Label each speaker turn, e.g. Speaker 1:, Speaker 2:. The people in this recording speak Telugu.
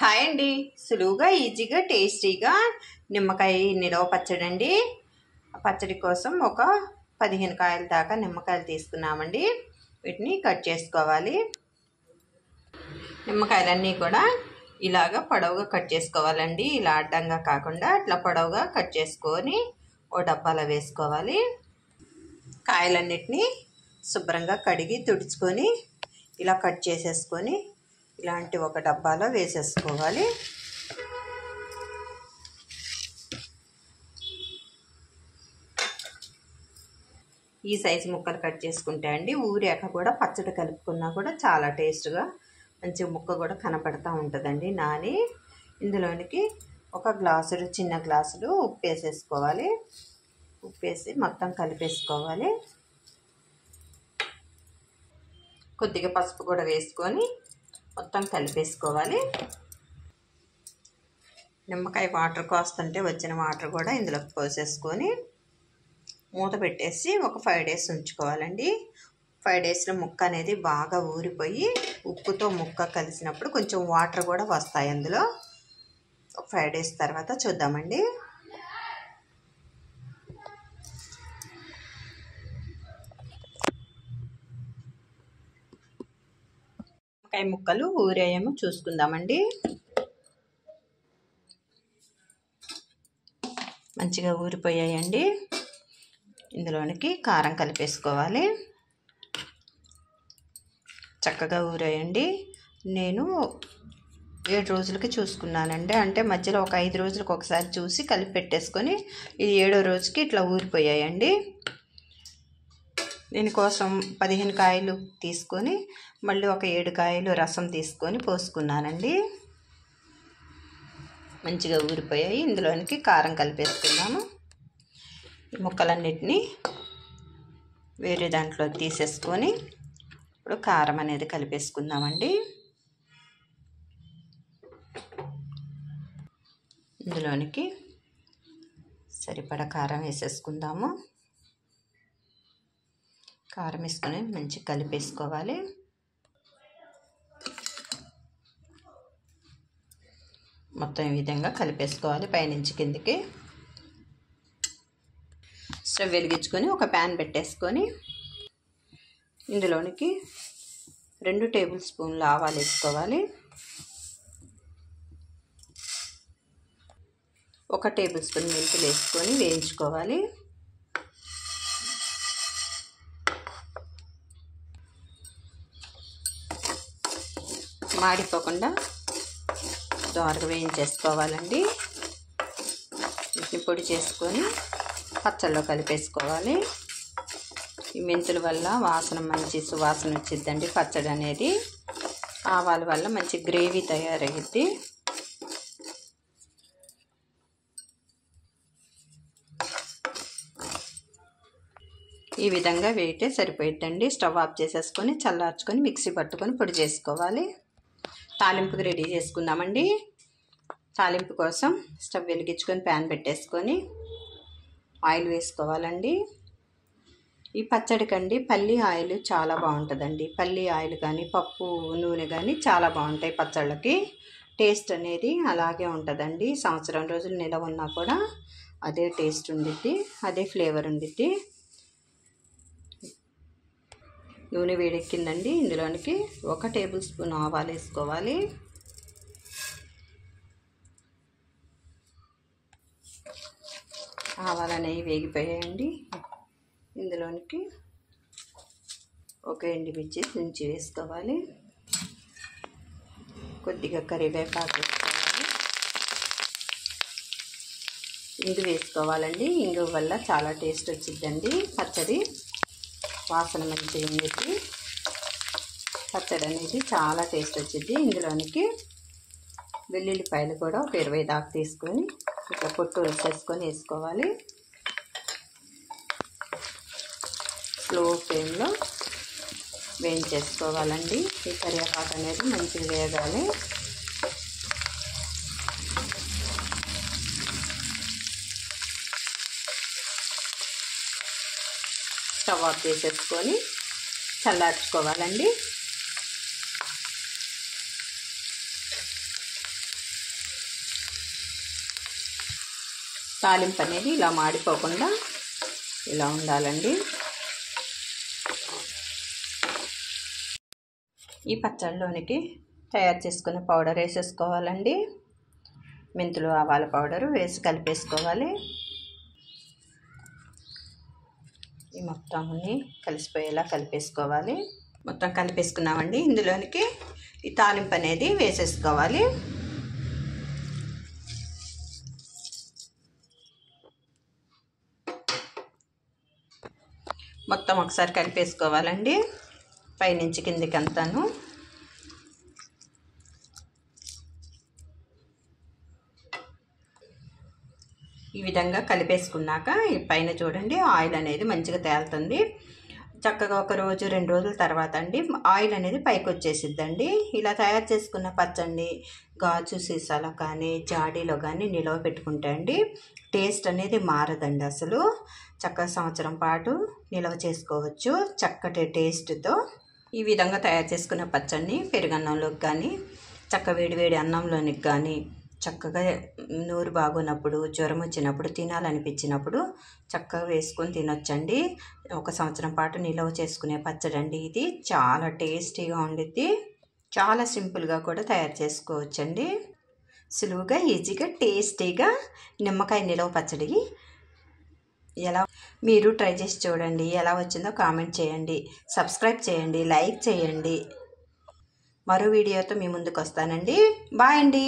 Speaker 1: హాయ్ అండి. సులువుగా ఈజీగా టేస్టీగా నిమ్మకాయ నిలవ పచ్చడి అండి. పచ్చడి కోసం ఒక 15 కాయల దాకా నిమ్మకాయలు తీసుకున్నామండి. వీటిని కట్ చేసుకోవాలి. నిమ్మకాయలన్నీ కూడా ఇలాగ పొడవుగా కట్ చేసుకోవాలండి. ఇలా అడ్డంగా కాకుండా అట్లా పొడవుగా కట్ చేసుకొని ఓ డబ్బాలో వేసుకోవాలి. కాయలన్నిటినీ శుభ్రంగా కడిగి తుడుచుకొని ఇలా కట్ చేసేసుకొని ఇలాంటి ఒక డబ్బాలో వేసేసుకోవాలి. ఈ సైజు ముక్కలు కట్ చేసుకుంటే అండి ఊరాక కూడా పచ్చడి కలుపుకున్నా కూడా చాలా టేస్ట్గా మంచి ముక్క కూడా కనపడతా ఉంటుందండి. నాని ఇందులోనికి ఒక గ్లాసుడు చిన్న గ్లాసులు ఉప్పు వేసేసుకోవాలి. ఉప్పు వేసి మొత్తం కలిపేసుకోవాలి. కొద్దిగా పసుపు కూడా వేసుకొని మొత్తం కలిపేసుకోవాలి. నిమ్మకాయ వాటర్ కోస్తుంటే వచ్చిన వాటర్ కూడా ఇందులోకి పోసేసుకొని మూత పెట్టేసి ఒక 5 days ఉంచుకోవాలండి. 5 daysలో ముక్క అనేది బాగా ఊరిపోయి ఉప్పుతో ముక్క కలిసినప్పుడు కొంచెం వాటర్ కూడా వస్తాయి అందులో. ఒక 5 days తర్వాత చూద్దామండి. నిమ్మకాయ ముక్కలు ఊరేయేమో చూసుకుందామండి. మంచిగా ఊరిపోయాయండి. ఇందులోనికి కారం కలిపేసుకోవాలి. చక్కగా ఊరాయండి. నేను 7 రోజులకి చూసుకున్నానండి. అంటే మధ్యలో ఒక 5 రోజులకు ఒకసారి చూసి కలిపి పెట్టేసుకొని ఇది 7వ రోజుకి ఇట్లా ఊరిపోయాయండి. దీనికోసం 15 కాయలు తీసుకొని మళ్ళీ ఒక 7 కాయలు రసం తీసుకొని పోసుకున్నానండి. మంచిగా ఊరిపోయాయి. ఇందులోనికి కారం కలిపేసుకున్నాము. ఈ ముక్కలన్నిటినీ వేరే దాంట్లో తీసేసుకొని ఇప్పుడు కారం అనేది కలిపేసుకుందామండి. ఇందులోనికి సరిపడా కారం వేసేసుకుందాము. కారం వేసుకొని మంచిగా కలిపేసుకోవాలి. మొత్తం ఈ విధంగా కలిపేసుకోవాలి పైనుంచి కిందికి. స్టవ్ వెలిగించుకొని ఒక ప్యాన్ పెట్టేసుకొని ఇందులోనికి 2 టేబుల్ స్పూన్లు ఆవాలు వేసుకోవాలి. 1 టేబుల్ స్పూన్ మెంతులు వేసుకొని వేయించుకోవాలి. మాడిపోకుండా దోరగా వేయించేసుకోవాలండి. వీటిని పొడి చేసుకొని పచ్చళ్ళలో కలిపేసుకోవాలి. ఈ మెంతుల వల్ల వాసన మంచి సువాసన వచ్చిద్దండి పచ్చడి అనేది. ఆవాల వల్ల మంచి గ్రేవీ తయారయ్యిద్ది. ఈ విధంగా వేయితే సరిపోయిద్దండి. స్టవ్ ఆఫ్ చేసేసుకొని చల్లార్చుకొని మిక్సీ పట్టుకొని పొడి చేసుకోవాలి. తాలింపుకి రెడీ చేసుకుందామండి. తాలింపు కోసం స్టవ్ వెలిగించుకొని ప్యాన్ పెట్టేసుకొని ఆయిల్ వేసుకోవాలండి. ఈ పచ్చడికండి పల్లి ఆయిల్ చాలా బాగుంటుందండి. పల్లి ఆయిల్ కానీ పప్పు నూనె కానీ చాలా బాగుంటాయి పచ్చళ్ళకి. టేస్ట్ అనేది అలాగే ఉంటుందండి. సంవత్సరం రోజులు నిలవ ఉన్నా కూడా అదే టేస్ట్ ఉండిద్ది, అదే ఫ్లేవర్ ఉండిద్ది. నూనె వేడెక్కిందండి. ఇందులోనికి 1 టేబుల్ స్పూన్ ఆవాలు వేసుకోవాలి. ఆవాలు అనేవి వేగిపోయాయండి. ఇందులోనికి ఒక ఎండుమిర్చి తుంచి వేసుకోవాలి. కొద్దిగా కరివేపాకు వేసుకోవాలి. ఇంగు వేసుకోవాలండి. ఇంగు వల్ల చాలా టేస్ట్ వచ్చిద్దండి పచ్చడి. వాసన మంచిగా ఉండేది. పచ్చడి అనేది చాలా టేస్ట్ వచ్చింది. ఇందులోనికి వెల్లుల్లిపాయలు కూడా ఒక 20 దాకా తీసుకొని ఇట్లా పొట్టు వేసేసుకొని వేసుకోవాలి. స్లో ఫ్లేమ్లో వేయించేసుకోవాలండి. ఈ కరివేపాకు అనేది మంచిగా వేగాలి. స్టవ్ ఆఫ్ చేసేసుకొని చల్లార్చుకోవాలండి. తాలింపు అనేది ఇలా మాడిపోకుండా ఇలా ఉండాలండి. ఈ పచ్చడిలోనికి తయారు చేసుకున్న పౌడర్ వేసేసుకోవాలండి. మెంతులు ఆవాల పౌడరు వేసి కలిపేసుకోవాలి. ఈ మొత్తాన్ని కలిసిపోయేలా కలిపేసుకోవాలి. మొత్తం కలిపేసుకున్నామండి. ఇందులోనికి ఈ తాలింపు అనేది వేసేసుకోవాలి. మొత్తం ఒకసారి కలిపేసుకోవాలండి, పైనుంచి కిందికి అంతాను. ఈ విధంగా కలిపేసుకున్నాక ఈ పైన చూడండి ఆయిల్ అనేది మంచిగా తేలుతుంది. చక్కగా 1 రోజు 2 రోజుల తర్వాత అండి ఆయిల్ అనేది పైకి వచ్చేసిద్దండి. ఇలా తయారు చేసుకున్న పచ్చడిని గాజు సీసాలో కానీ జాడీలో కానీ నిల్వ పెట్టుకుంటే అండి టేస్ట్ అనేది మారదండి. అసలు చక్కగా సంవత్సరం పాటు నిల్వ చేసుకోవచ్చు చక్కటి టేస్ట్తో. ఈ విధంగా తయారు చేసుకున్న పచ్చడిని పెరుగన్నంలోకి కానీ వేడి అన్నంలోనికి కానీ చక్కగా నోరు బాగున్నప్పుడు, జ్వరం వచ్చినప్పుడు, తినాలనిపించినప్పుడు చక్కగా వేసుకొని తినొచ్చండి. 1 సంవత్సరం పాటు నిల్వ చేసుకునే పచ్చడి అండి ఇది. చాలా టేస్టీగా ఉండిద్ది. చాలా సింపుల్గా కూడా తయారు చేసుకోవచ్చండి. సులువుగా, ఈజీగా, టేస్టీగా నిమ్మకాయ నిల్వ పచ్చడి ఎలా మీరు ట్రై చేసి చూడండి. ఎలా వచ్చిందో కామెంట్ చేయండి, సబ్స్క్రైబ్ చేయండి, లైక్ చేయండి. మరో వీడియోతో మీ ముందుకు వస్తానండి. బాయ్ అండి.